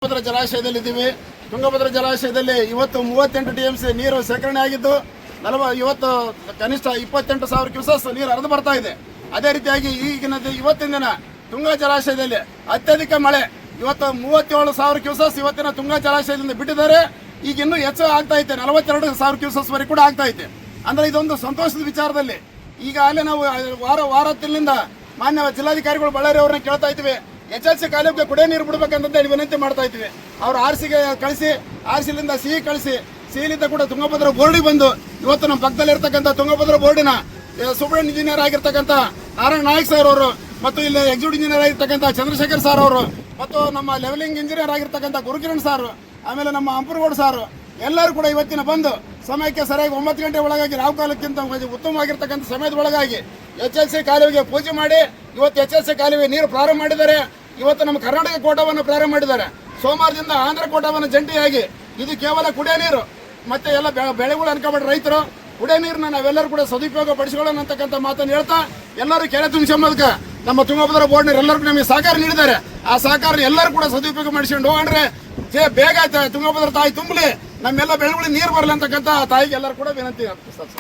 ತುಂಗಭದ್ರಾ ಜಲಾಶಯದಲ್ಲಿದ್ದೀವಿ. ತುಂಗಭದ್ರಾ ಜಲಾಶಯದಲ್ಲಿ ಇವತ್ತು 38 TMC ನೀರು ಶೇಖರಣೆ ಆಗಿದ್ದು ಇವತ್ತು ಕನಿಷ್ಠ 28,000 ಕ್ಯೂಸೆಸ್ ನೀರು ಹರಿದು ಬರ್ತಾ ಇದೆ. ಅದೇ ರೀತಿಯಾಗಿ ಇವತ್ತಿನ ದಿನ ತುಂಗಾ ಜಲಾಶಯದಲ್ಲಿ ಅತ್ಯಧಿಕ ಮಳೆ ಇವತ್ತು 37,000 ಕ್ಯೂಸೆಸ್ ಇವತ್ತಿನ ತುಂಗಾ ಜಲಾಶಯದಿಂದ ಬಿಟ್ಟಿದ್ದಾರೆ. ಈಗ ಇನ್ನೂ ಹೆಚ್ಚು ಆಗ್ತಾ ಐತೆ, 42,000 ಕ್ಯೂಸೆಸ್ ವರೆಗೆ ಕೂಡ ಆಗ್ತಾ ಐತೆ. ಅಂದ್ರೆ ಇದೊಂದು ಸಂತೋಷದ ವಿಚಾರದಲ್ಲಿ ಈಗಾಗಲೇ ನಾವು ವಾರದಿಂದ ಮಾನ್ಯ ಜಿಲ್ಲಾಧಿಕಾರಿಗಳು ಬಳ್ಳಾರಿ ಅವ್ರನ್ನ ಕೇಳ್ತಾ ಇದ್ವಿ. HLC ಕಾಲೇಜಿಗೆ ಕುಡಿಯೋ ನೀರು ಬಿಡಬೇಕಂತ ಹೇಳಿ ವಿನಂತಿ ಮಾಡ್ತಾ ಇದ್ವಿ. ಅವ್ರು ಆರ್ಸಿಗೆ ಕಳಿಸಿ, ಆರ್ಸಿಲಿಂದ ಸಿಹಿ ಕಳಿಸಿ, ಸಿಹಿಲಿಂದ ಕೂಡ ತುಂಗಭದ್ರಾ ಬೋರ್ಡಿಗೆ ಬಂದು ಇವತ್ತು ನಮ್ಮ ಪಕ್ಕದಲ್ಲಿ ಇರ್ತಕ್ಕಂಥ ತುಂಗಭದ್ರಾ ಬೋರ್ಡಿನ ಸೂಪರ್ ಇಂಜಿನಿಯರ್ ಆಗಿರ್ತಕ್ಕಂಥ ನಾರಾಯಣ ನಾಯಕ್ ಸರ್ ಅವರು, ಮತ್ತು ಇಲ್ಲಿ ಎಕ್ಸಿಕ್ಯೂಟಿವ್ ಇಂಜಿನಿಯರ್ ಆಗಿರ್ತಕ್ಕಂಥ ಚಂದ್ರಶೇಖರ್ ಸರ್ ಅವರು, ಮತ್ತು ನಮ್ಮ ಲೆವೆಲಿಂಗ್ ಇಂಜಿನಿಯರ್ ಆಗಿರ್ತಕ್ಕಂಥ ಗುರುಕಿರಣ್ ಸರ್, ಆಮೇಲೆ ನಮ್ಮ ಅಂಪುರಗೌಡ ಸರ್ ಎಲ್ಲರೂ ಕೂಡ ಇವತ್ತಿನ ಬಂದು ಸಮಯಕ್ಕೆ ಸರಿಯಾಗಿ 9 ಗಂಟೆ ಒಳಗಾಗಿ ರಾವು ಕಾಲಕ್ಕಿಂತ ಉತ್ತಮವಾಗಿರ್ತಕ್ಕಂಥ ಸಮಯದ ಒಳಗಾಗಿ HLC ಕಾಲುವೆಗೆ ಪೂಜೆ ಮಾಡಿ ಇವತ್ತು HLC ಕಾಲುವೆ ನೀರು ಪ್ರಾರಂಭ ಮಾಡಿದ್ದಾರೆ. ಇವತ್ತು ನಮ್ಮ ಕರ್ನಾಟಕ ಕೋಟವನ್ನು ಪ್ರಾರಂಭ ಮಾಡಿದ್ದಾರೆ. ಸೋಮವಾರದಿಂದ ಆಂಧ್ರ ಕೋಟವನ್ನು ಜಂಟಿಯಾಗಿ ಇದು ಕೇವಲ ಕುಡಿಯೋ ನೀರು ಮತ್ತೆ ಎಲ್ಲ ಬೆಳೆಗಳು ಅನ್ಕೊಂಡ್ರೆ ರೈತರು ಕುಡಿಯೋ ನೀರನ್ನ ನಾವೆಲ್ಲರೂ ಕೂಡ ಸದುಪಯೋಗ ಪಡಿಸಿಕೊಳ್ಳೋಣ ಅಂತಕ್ಕಂಥ ಮಾತನ್ನು ಹೇಳ್ತಾ ಎಲ್ಲರೂ ಕೆರೆ ತುಂಬಿಸೋದಕ್ಕೆ ನಮ್ಮ ತುಂಗಭದ್ರಾ ಬೋರ್ಡ್ ಎಲ್ಲರಿಗೂ ನಮಗೆ ಸಹಕಾರ ನೀಡಿದ್ದಾರೆ. ಆ ಸಹಕಾರ ಎಲ್ಲರೂ ಕೂಡ ಸದುಪಯೋಗ ಮಾಡಿಸ್ಕೊಂಡು ಹೋಗಂಡ್ರೆ ಬೇಗ ತುಂಗಭದ್ರಾ ತಾಯಿ ತುಂಬಲಿ, ನಮ್ಮೆಲ್ಲ ಬೆಳೆಗಳಿಗೆ ನೀರು ಬರಲಿ ಅಂತಕ್ಕಂಥ ತಾಯಿಗೆ ಎಲ್ಲರೂ ಕೂಡ ವಿನಂತಿ ಸರ್.